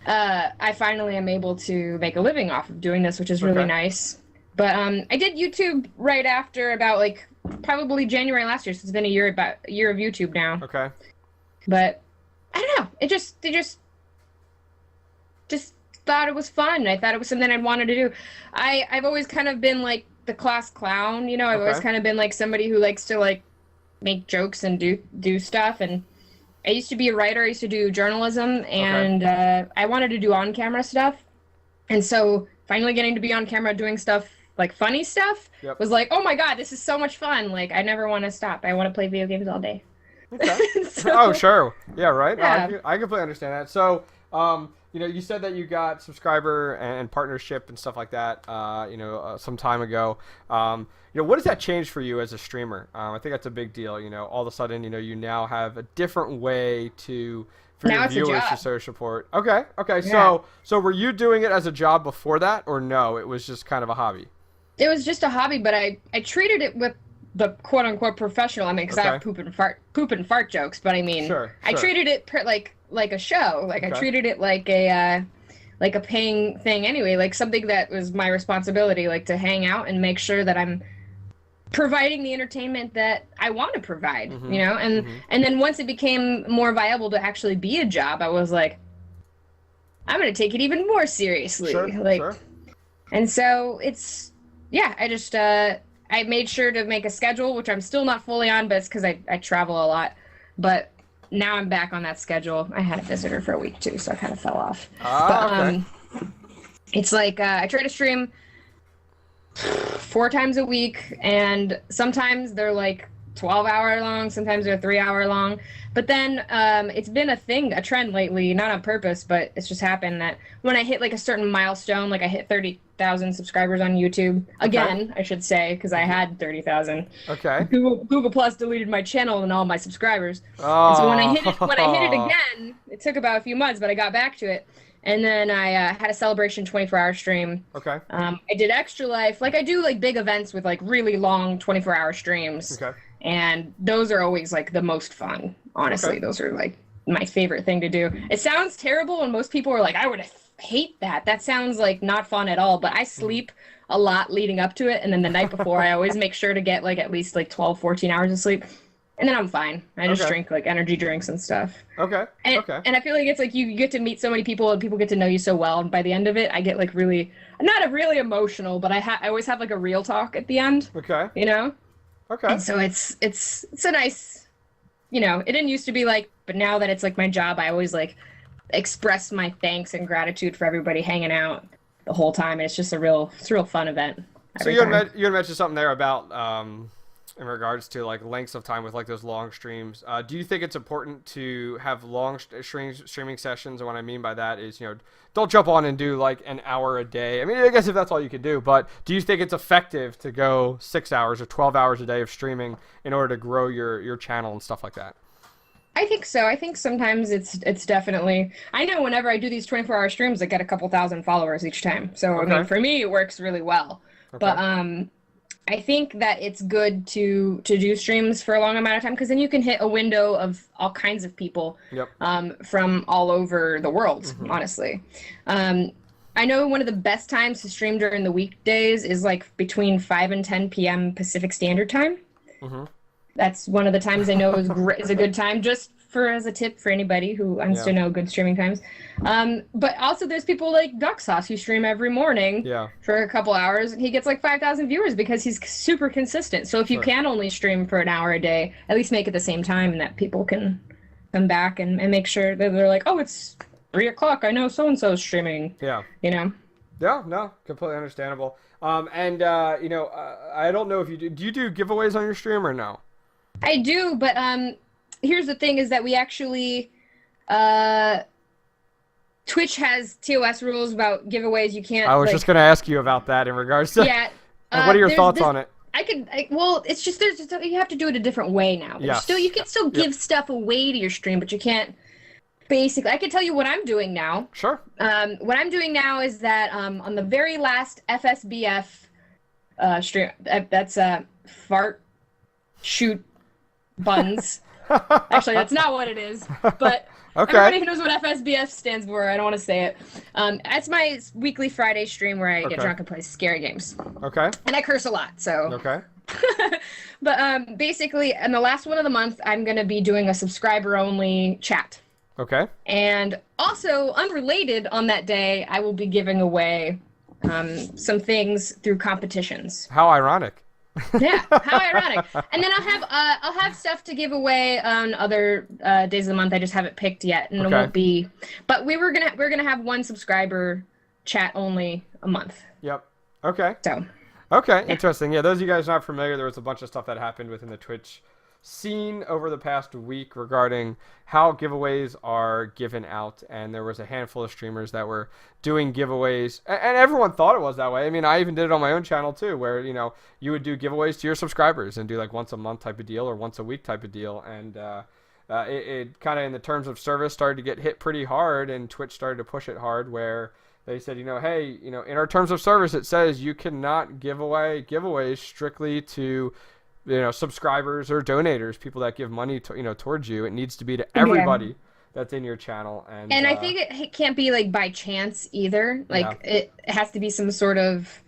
S2: I finally am able to make a living off of doing this, which is really nice. But I did YouTube right after about like probably January last year, so it's been a year of YouTube now. Okay. But I don't know, they just thought it was fun. I thought it was something I'd wanted to do. I've always kind of been like the class clown, you know. I've always kind of been like somebody who likes to like make jokes and do stuff. And I used to be a writer. I used to do journalism, and I wanted to do on-camera stuff. And so finally getting to be on camera doing stuff like funny stuff was like, oh my god, this is so much fun. Like I never want to stop. I want to play video games all day.
S1: Okay. Oh sure, yeah, right. Yeah. I completely understand that. So you know, you said that you got subscriber and partnership and stuff like that, you know, some time ago. You know, what does that change for you as a streamer? I think that's a big deal. You know, all of a sudden, you know, you now have a different way for your viewers to show support. Okay. Yeah. So were you doing it as a job before that, or no? It was just kind of a hobby. It was just a hobby, but I treated it with the quote unquote professional. I mean, because I have poop and fart jokes, but I mean, I treated it like a show. Like I treated it like a paying thing anyway, like something that was my responsibility, like to hang out and make sure that I'm
S2: providing the entertainment that I want to provide, you know? And then once it became more viable to actually be a job, I was like, I'm going to take it even more seriously.
S1: Sure.
S2: And so it's, yeah, I just, I made sure to make a schedule, which I'm still not fully on, but it's because I travel a lot. But now I'm back on that schedule. I had a visitor for a week too, so I kind of fell off.
S1: Okay.
S2: It's like, I try to stream 4 times a week, and sometimes they're like 12-hour long, sometimes they're 3-hour long. But then it's been a trend lately, not on purpose, but it's just happened that when I hit like a certain milestone, like I hit 30,000 subscribers on YouTube again, I should say, because I had 30,000.
S1: Okay.
S2: Google Plus deleted my channel and all my subscribers.
S1: Oh.
S2: And so when I hit it again, it took about a few months, but I got back to it. And then I had a celebration 24-hour stream.
S1: Okay.
S2: I did Extra Life. Like, I do, like, big events with, like, really long 24-hour streams.
S1: Okay.
S2: And those are always, like, the most fun. Honestly,
S1: Okay.
S2: Those are, like, my favorite thing to do. It sounds terrible, and most people are like, I would hate that. That sounds, like, not fun at all. But I sleep a lot leading up to it. And then the night before, I always make sure to get, like, at least, like, 12, 14 hours of sleep. And then I'm fine. I just drink, like, energy drinks and stuff.
S1: Okay.
S2: And I feel like it's like you get to meet so many people and people get to know you so well. And by the end of it, I get like really, not a really emotional, but I always have like a real talk at the end.
S1: Okay.
S2: You know?
S1: Okay.
S2: And so it's a nice, you know, it didn't used to be like, but now that it's like my job, I always like express my thanks and gratitude for everybody hanging out the whole time. And it's just a real fun event.
S1: So you had mentioned something there about, in regards to like lengths of time with like those long streams. Do you think it's important to have long streaming sessions? And what I mean by that is, you know, don't jump on and do like an hour a day. I mean, I guess if that's all you could do, but do you think it's effective to go 6 hours or 12 hours a day of streaming in order to grow your channel and stuff like that?
S2: I think so. I think sometimes it's definitely, I know whenever I do these 24-hour streams, I get a couple thousand followers each time. So, I mean, for me, it works really well. Okay. But, I think that it's good to do streams for a long amount of time because then you can hit a window of all kinds of people from all over the world, honestly. I know one of the best times to stream during the weekdays is like between 5 and 10 p.m. Pacific Standard Time. That's one of the times I know is a good time, just as a tip for anybody who wants to know good streaming times. But also there's people like Duck Sauce who stream every morning for a couple hours, and he gets like 5,000 viewers because he's super consistent. So if you can only stream for an hour a day, at least make it the same time, and that people can come back and make sure that they're like, oh, it's 3 o'clock. I know so-and-so's streaming. Yeah. You know?
S1: Yeah, no, completely understandable. You know, I don't know if you do you do giveaways on your stream or no?
S2: I do, but here's the thing is that we actually, Twitch has TOS rules about giveaways. You can't.
S1: I was just going to ask you about that in regards to.
S2: Yeah.
S1: What are your thoughts on it?
S2: Well, it's just you have to do it a different way now.
S1: Yes.
S2: You can still give stuff away to your stream, but you can't. Basically, I can tell you what I'm doing now.
S1: Sure.
S2: What I'm doing now is that on the very last FSBF stream, that's fart shoot buns. Actually, that's not what it is. But everybody who knows what FSBF stands for, I don't want to say it. That's my weekly Friday stream where I get drunk and play scary games.
S1: Okay.
S2: And I curse a lot, so.
S1: Okay.
S2: But basically, in the last one of the month, I'm going to be doing a subscriber-only chat.
S1: Okay. And
S2: also, unrelated, on that day, I will be giving away some things through competitions.
S1: How ironic.
S2: Yeah, how ironic. And then I'll have stuff to give away on other days of the month. I just haven't picked yet, and it won't be. But we're gonna have one subscriber chat only a month.
S1: Yep. Okay.
S2: So.
S1: Okay. Yeah. Interesting. Yeah. Those of you guys not familiar, there was a bunch of stuff that happened within the Twitch scene over the past week regarding how giveaways are given out, and there was a handful of streamers that were doing giveaways, and everyone thought it was that way. I mean, I even did it on my own channel too, where, you know, you would do giveaways to your subscribers and do like once a month type of deal or once a week type of deal, and it kind of, in the terms of service, started to get hit pretty hard, and Twitch started to push it hard, where they said, you know, hey, you know, in our terms of service, it says you cannot give away giveaways strictly to, you know, subscribers or donators, people that give money to, you know, towards you. It needs to be to everybody that's in your channel. And
S2: I think it can't be like by chance either. Like it has to be some sort of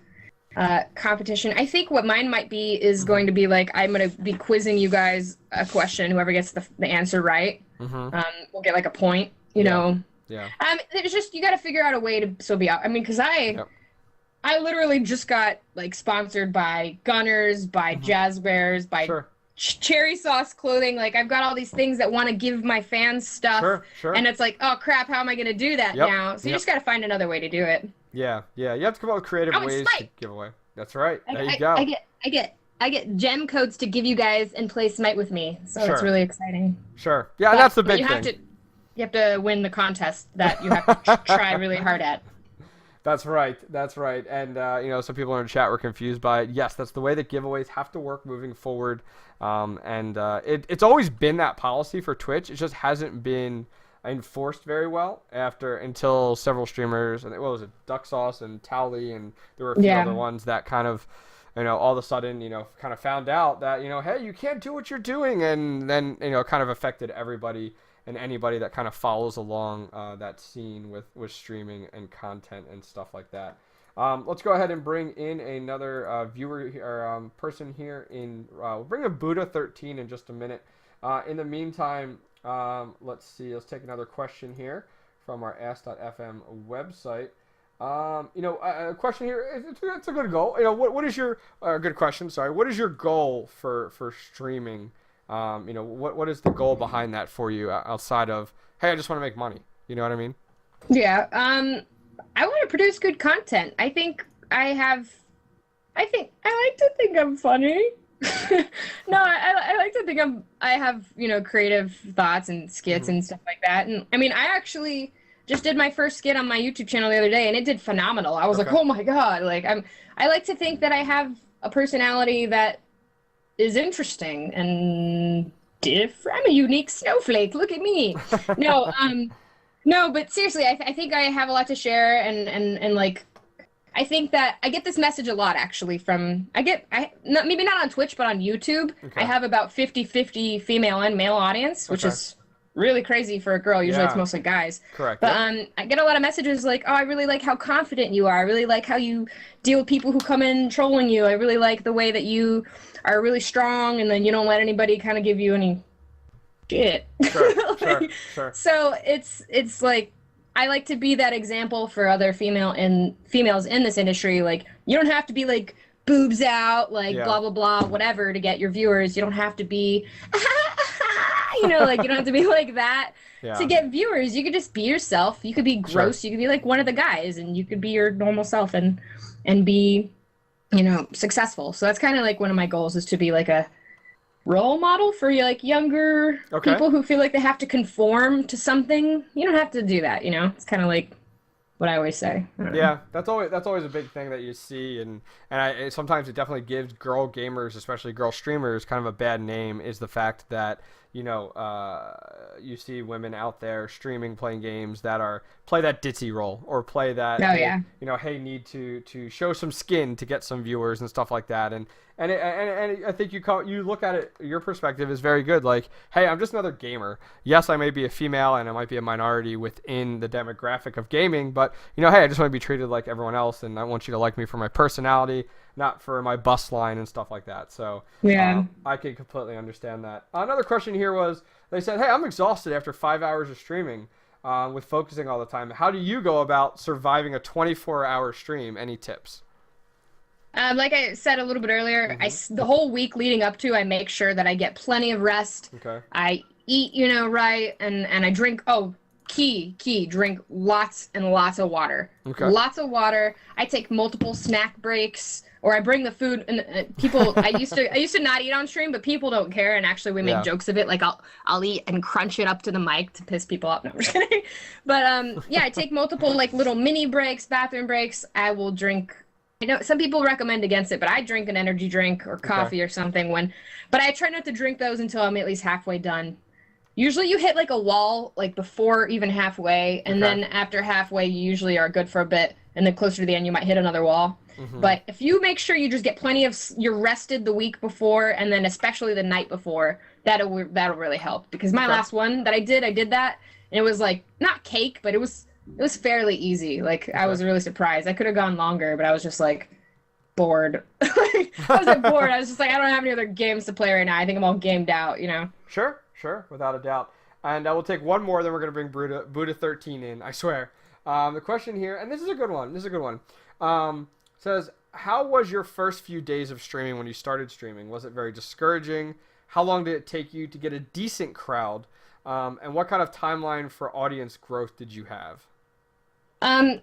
S2: competition. I think what mine might be is going to be like I'm going to be quizzing you guys a question. Whoever gets the answer right, will get like a point. You know.
S1: Yeah.
S2: It's just you got to figure out a way to still be out. I mean, because I literally just got like sponsored by Gunners, by Jazz Bears, by Cherry Sauce Clothing. Like I've got all these things that want to give my fans stuff, and it's like, oh crap, how am I going to do that now? So you just got to find another way to do it.
S1: Yeah, you have to come up with creative ways to give away. That's right. There you go.
S2: I get gem codes to give you guys and play Smite with me, so it's really exciting.
S1: Yeah, but that's the big thing.
S2: You have to win the contest that you have to try really hard at.
S1: That's right. And, some people in the chat were confused by it. Yes, that's the way that giveaways have to work moving forward. It's always been that policy for Twitch. It just hasn't been enforced very well until several streamers, and what was it, Duck Sauce and Towley, and there were a few other ones that kind of, all of a sudden, kind of found out that, hey, you can't do what you're doing. And then, kind of affected everybody and anybody that kind of follows along that scene with streaming and content and stuff like that. Let's go ahead and bring in another viewer or person here. We'll bring in Buddha13 in just a minute. In the meantime, let's see. Let's take another question here from our Ask.fm website. A question here. It's a good goal. What is your good question? Sorry. What is your goal for streaming? What is the goal behind that for you outside of, hey, I just want to make money? You know what I mean?
S2: Yeah. I want to produce good content. I like to think I'm funny. No, I like to think I have, creative thoughts and skits and stuff like that. And I mean, I actually just did my first skit on my YouTube channel the other day, and it did phenomenal. I was like, oh my God. Like I like to think that I have a personality that is interesting and different. I'm a unique snowflake. Look at me. No, but seriously, I think I have a lot to share, and like, I think that I get this message a lot actually maybe not on Twitch, but on YouTube. I have about 50-50 female and male audience, which is really crazy for a girl. Usually it's mostly guys.
S1: Correct.
S2: But I get a lot of messages like, oh, I really like how confident you are. I really like how you deal with people who come in trolling you. I really like the way that you are really strong, and then you don't let anybody kind of give you any shit. Sure. So it's like, I like to be that example for other females in this industry. Like, you don't have to be like boobs out, like blah blah blah, whatever, to get your viewers. You don't have to be, like, you don't have to be like that to get viewers. You could just be yourself. You could be gross. You could be like one of the guys, and you could be your normal self and be, successful. So that's kind of like one of my goals, is to be like a role model for like younger people who feel like they have to conform to something. You don't have to do that. It's kind of like what I always say.
S1: Yeah, that's always a big thing that you see, and sometimes it definitely gives girl gamers, especially girl streamers, kind of a bad name, is the fact that you see women out there streaming, playing games that play that ditzy role, or play that hey, need to show some skin to get some viewers and stuff like that, and I think you look at it, your perspective is very good. Like, hey, I'm just another gamer. Yes, I may be a female and I might be a minority within the demographic of gaming, but hey, I just want to be treated like everyone else, and I want you to like me for my personality, not for my bust line and stuff like that. So I can completely understand that. Another question here was, they said, hey, I'm exhausted after 5 hours of streaming with focusing all the time. How do you go about surviving a 24-hour stream? Any tips?
S2: Like I said a little bit earlier, the whole week leading up to, I make sure that I get plenty of rest. I eat, right, and I drink. Oh, key, drink lots and lots of water. Lots of water. I take multiple snack breaks, or I bring the food. And people, I used to not eat on stream, but people don't care, and actually we make jokes of it. Like I'll eat and crunch it up to the mic to piss people off. No, I'm just kidding. But I take multiple like little mini breaks, bathroom breaks. I will drink. I know some people recommend against it, but I drink an energy drink or coffee or something but I try not to drink those until I'm at least halfway done. Usually you hit like a wall like before even halfway, and then after halfway you usually are good for a bit, and then closer to the end you might hit another wall. But if you make sure you just get plenty of, you're rested the week before, and then especially the night before, that'll really help. Because my last one that I did that, and it was like not cake, but it was fairly easy. Like I was really surprised. I could have gone longer, but I was just like, bored. I was bored. I was just like, I don't have any other games to play right now. I think I'm all gamed out, you know?
S1: Sure, without a doubt. And I will take one more, then we're going to bring Buddha13 in, I swear. The question here, and this is a good one. Says, how was your first few days of streaming when you started streaming? Was it very discouraging? How long did it take you to get a decent crowd? And what kind of timeline for audience growth did you have?
S2: I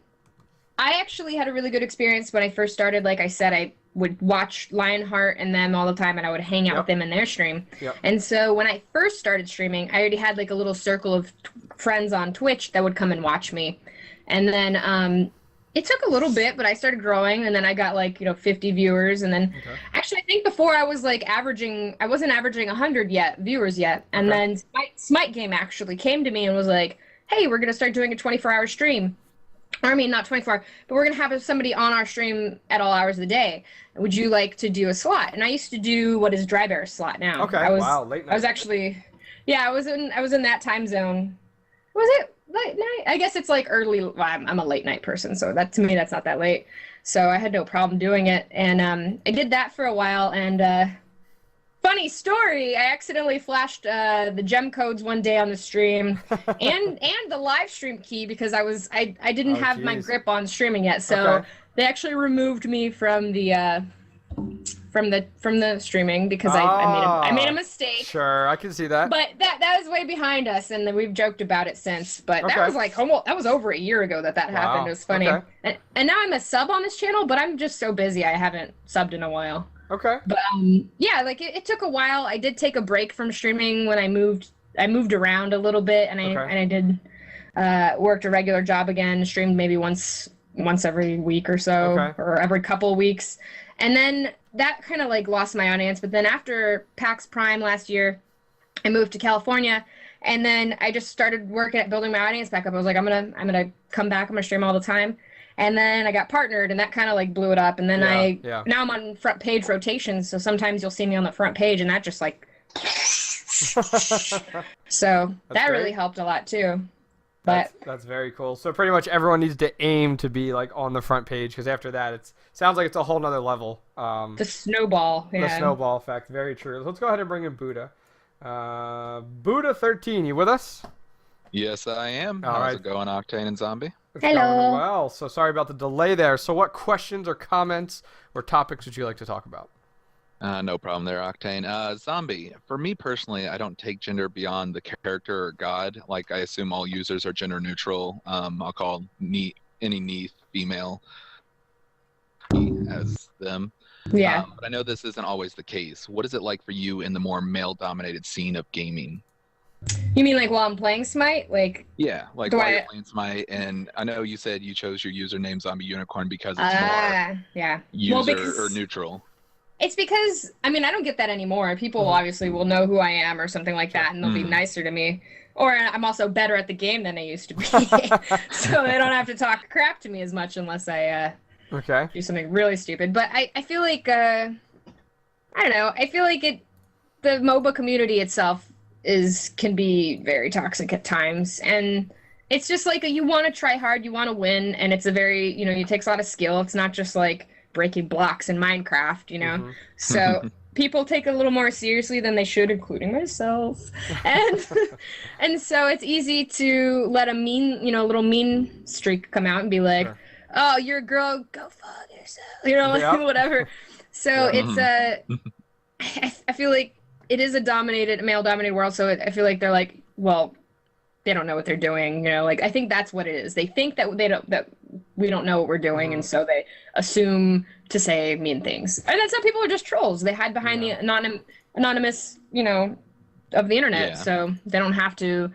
S2: actually had a really good experience when I first started. Like I said, I would watch Lionheart and them all the time, and I would hang out with them in their stream. And so when I first started streaming, I already had like a little circle of friends on Twitch that would come and watch me. And then it took a little bit, but I started growing, and then I got like, 50 viewers. And then actually, I think before I was like I wasn't averaging 100 viewers yet. And then Smite Game actually came to me and was like, hey, we're going to start doing a 24-hour stream. I mean, not 24, but we're going to have somebody on our stream at all hours of the day. Would you like to do a slot? And I used to do what is Dry Bear's slot now.
S1: Wow, late night.
S2: I was actually, I was in that time zone. Was it late night? I guess it's like early. Well, I'm a late night person, so to me, that's not that late. So I had no problem doing it. And I did that for a while, and funny story, I accidentally flashed the gem codes one day on the stream and the live stream key because I didn't have my grip on streaming yet. So they actually removed me from the streaming because I made a mistake.
S1: Sure, I can see that.
S2: But that was way behind us, and then we've joked about it since. But that was like that was over a year ago that happened. It was funny. And now I'm a sub on this channel, but I'm just so busy I haven't subbed in a while.
S1: Okay.
S2: But like it took a while. I did take a break from streaming when I moved around a little bit, and I did worked a regular job again, streamed maybe once every week or so, or every couple of weeks. And then that kind of like lost my audience. But then after PAX Prime last year, I moved to California, and then I just started working at building my audience back up. I was like, I'm gonna come back. I'm gonna stream all the time. And then I got partnered, and that kind of like blew it up. And then now I'm on front page rotations, so sometimes you'll see me on the front page, and that just like, so that really helped a lot too. But
S1: that's very cool. So pretty much everyone needs to aim to be like on the front page, because after that it sounds like it's a whole nother level.
S2: The snowball.
S1: The snowball effect. Very true. Let's go ahead and bring in Buddha. Buddha13, you with us?
S4: Yes, I am. How's it going, Octane and Zombie?
S1: It's going well. So sorry about the delay there. So what questions or comments or topics would you like to talk about?
S4: No problem there, Octane. Zombie, for me personally, I don't take gender beyond the character or god. Like, I assume all users are gender neutral. I'll call any Neath female as them.
S2: Yeah.
S4: But I know this isn't always the case. What is it like for you in the more male-dominated scene of gaming?
S2: You mean like while I'm playing Smite?
S4: Yeah, like while you're playing Smite, and I know you said you chose your username ZombiUnicorn because it's more user or neutral.
S2: It's because, I mean, I don't get that anymore. People obviously will know who I am or something like that, and they'll be nicer to me. Or I'm also better at the game than I used to be. So they don't have to talk crap to me as much unless I do something really stupid. But I feel like, I don't know, I feel like the MOBA community itself can be very toxic at times. And it's just like you want to try hard, you want to win, and it's a very, it takes a lot of skill. It's not just like breaking blocks in Minecraft, So people take it a little more seriously than they should, including myself. And so it's easy to let a little mean streak come out and be like, oh, you're a girl, go fuck yourself, whatever. So it's I feel like it is a male-dominated world, so I feel like they're like, well, they don't know what they're doing, like, I think that's what it is. They think that that we don't know what we're doing, and so they assume to say mean things. And then some people are just trolls. They hide behind the anonymous, of the internet, so they don't have to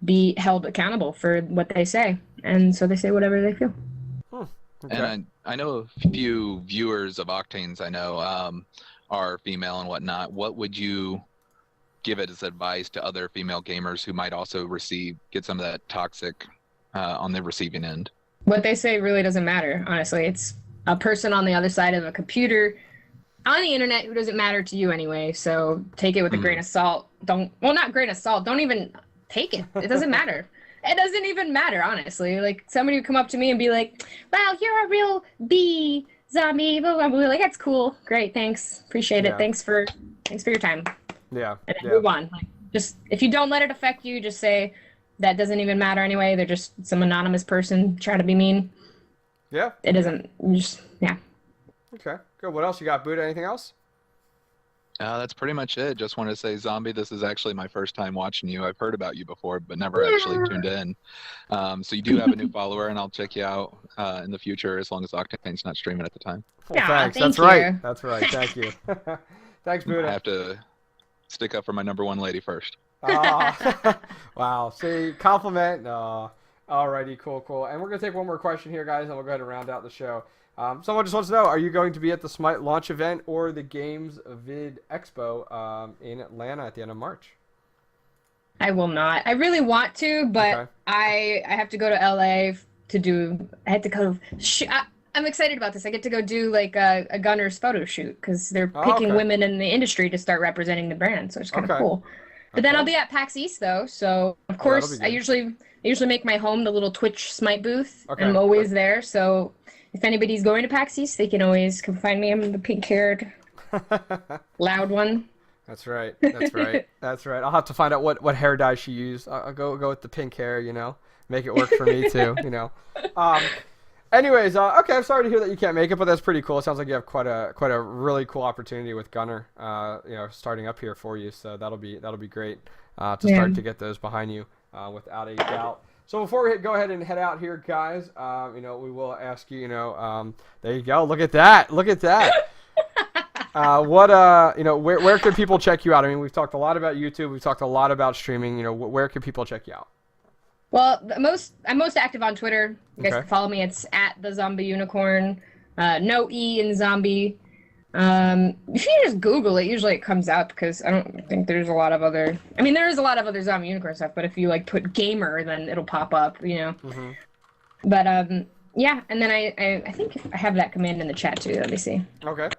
S2: be held accountable for what they say, and so they say whatever they feel.
S4: And I know a few viewers of Octane's I know are female and whatnot. What would you give it as advice to other female gamers who might also get some of that toxic on the receiving end?
S2: What they say really doesn't matter, honestly. It's a person on the other side of a computer on the internet who doesn't matter to you anyway, so take it with a grain of salt. Not grain of salt, don't even take it. It doesn't matter. It doesn't even matter, honestly. Like, somebody would come up to me and be like, wow, you're a real zombie, blah, blah, blah. Like, that's cool. Great, thanks. Appreciate it.
S1: Yeah.
S2: Thanks for your time.
S1: Yeah.
S2: And then move on. Like, just if you don't let it affect you, just say that doesn't even matter anyway. They're just some anonymous person trying to be mean.
S1: Yeah.
S2: It doesn't. Just
S1: Okay. Good. What else you got, Buddha? Anything else?
S4: That's pretty much it. Just want to say, Zombie, this is actually my first time watching you. I've heard about you before, but never actually tuned in. So you do have a new follower, and I'll check you out in the future as long as Octane's not streaming at the time.
S1: Well,
S2: Yeah,
S1: thanks.
S2: thank
S1: That's right.
S2: you.
S1: That's right. Thank you. Thanks,
S4: I
S1: Buddha.
S4: have to stick up for my number one lady first.
S1: Wow. See, compliment. Alrighty, cool. And we're gonna take one more question here, guys, and we'll go ahead and round out the show. Someone just wants to know: are you going to be at the Smite launch event or the Games Vid Expo in Atlanta at the end of March?
S2: I will not. I really want to, but
S1: Okay.
S2: I have to go to LA to do. I had to go. I'm excited about this. I get to go do like a gunner's photo shoot because they're picking
S1: okay.
S2: women in the industry to start representing the brand, so it's kind of
S1: Okay.
S2: cool. But then
S1: Okay.
S2: I'll be at PAX East though, so of course
S1: that'll
S2: I
S1: be
S2: usually make my home the little Twitch Smite booth.
S1: Okay.
S2: I'm always there, so if anybody's going to PAX East, they can always come find me. I'm the pink-haired, loud one.
S1: That's right. That's right. That's right. I'll have to find out what hair dye she used. I'll go with the pink hair. Make it work for me too. Anyways, okay. I'm sorry to hear that you can't make it, but that's pretty cool. It sounds like you have quite a really cool opportunity with Gunner. Starting up here for you. So that'll be great to start to get those behind you without a doubt. So before we go ahead and head out here, guys, we will ask you. There you go. Look at that. Look at that. Where can people check you out? I mean, we've talked a lot about YouTube. We've talked a lot about streaming. Where can people check you out?
S2: Well, I'm most active on Twitter. You guys
S1: Okay.
S2: can follow me. It's at the ZombiUnicorn. No E in zombie. If you just Google it, usually it comes up because I don't think there's a lot of other. I mean, there is a lot of other ZombiUnicorn stuff, but if you put gamer, then it'll pop up.
S1: Mm-hmm.
S2: But yeah, and then I think I have that command in the chat too. Let me see.
S1: Okay.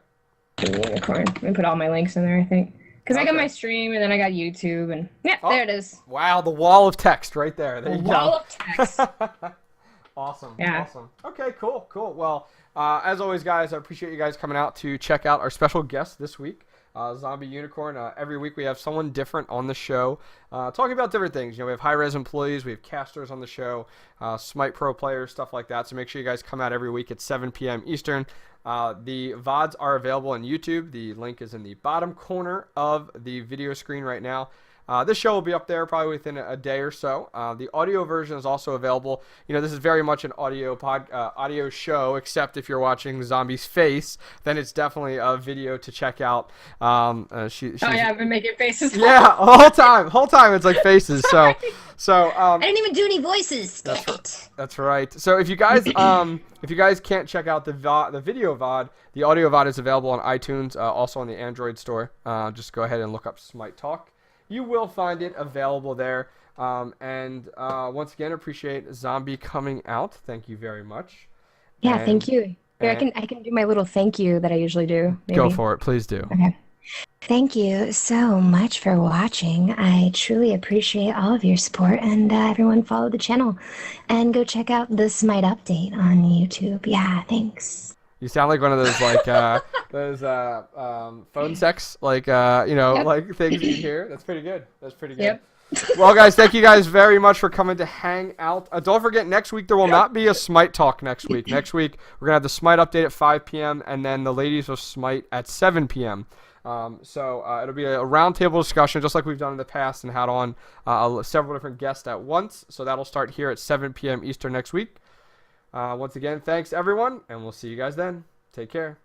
S2: Unicorn. Let me put all my links in there. I think. Because I got
S1: Okay.
S2: my stream, and then I got YouTube, and
S1: Oh.
S2: there it is.
S1: Wow, the wall of text right there. There you
S2: Wall
S1: go.
S2: of text.
S1: Awesome.
S2: Yeah.
S1: Awesome. Okay, cool. Well, as always, guys, I appreciate you guys coming out to check out our special guest this week, ZombiUnicorn. Every week we have someone different on the show talking about different things. We have Hi-Rez employees, we have casters on the show, Smite Pro players, stuff like that. So make sure you guys come out every week at 7 p.m. Eastern. The VODs are available on YouTube. The link is in the bottom corner of the video screen right now. This show will be up there probably within a day or so. The audio version is also available. This is very much an audio show, except if you're watching Zombie's face, then it's definitely a video to check out.
S2: Oh yeah, I've been making faces.
S1: Yeah, whole time it's like faces. So
S2: I didn't even do any voices.
S1: that's right. So if you guys can't check out the video VOD, the audio VOD is available on iTunes, also on the Android store. Just go ahead and look up Smite Talk. You will find it available there. Once again, appreciate Zombie coming out. Thank you very much.
S2: Yeah, thank you. Here, I can do my little thank you that I usually do. Maybe.
S1: Go for it. Please do.
S2: Okay. Thank you so much for watching. I truly appreciate all of your support, and everyone follow the channel and go check out the Smite update on YouTube. Yeah, thanks.
S1: You sound like one of those phone sex like things you hear. That's pretty good.
S2: Yep.
S1: Well, guys, thank you guys very much for coming to hang out. Don't forget, next week there will not be a Smite talk next week. Next week we're gonna have the Smite update at 5 p.m. and then the ladies of Smite at 7 p.m. It'll be a roundtable discussion just like we've done in the past and had on several different guests at once. So that'll start here at 7 p.m. Eastern next week. Once again, thanks everyone, and we'll see you guys then. Take care.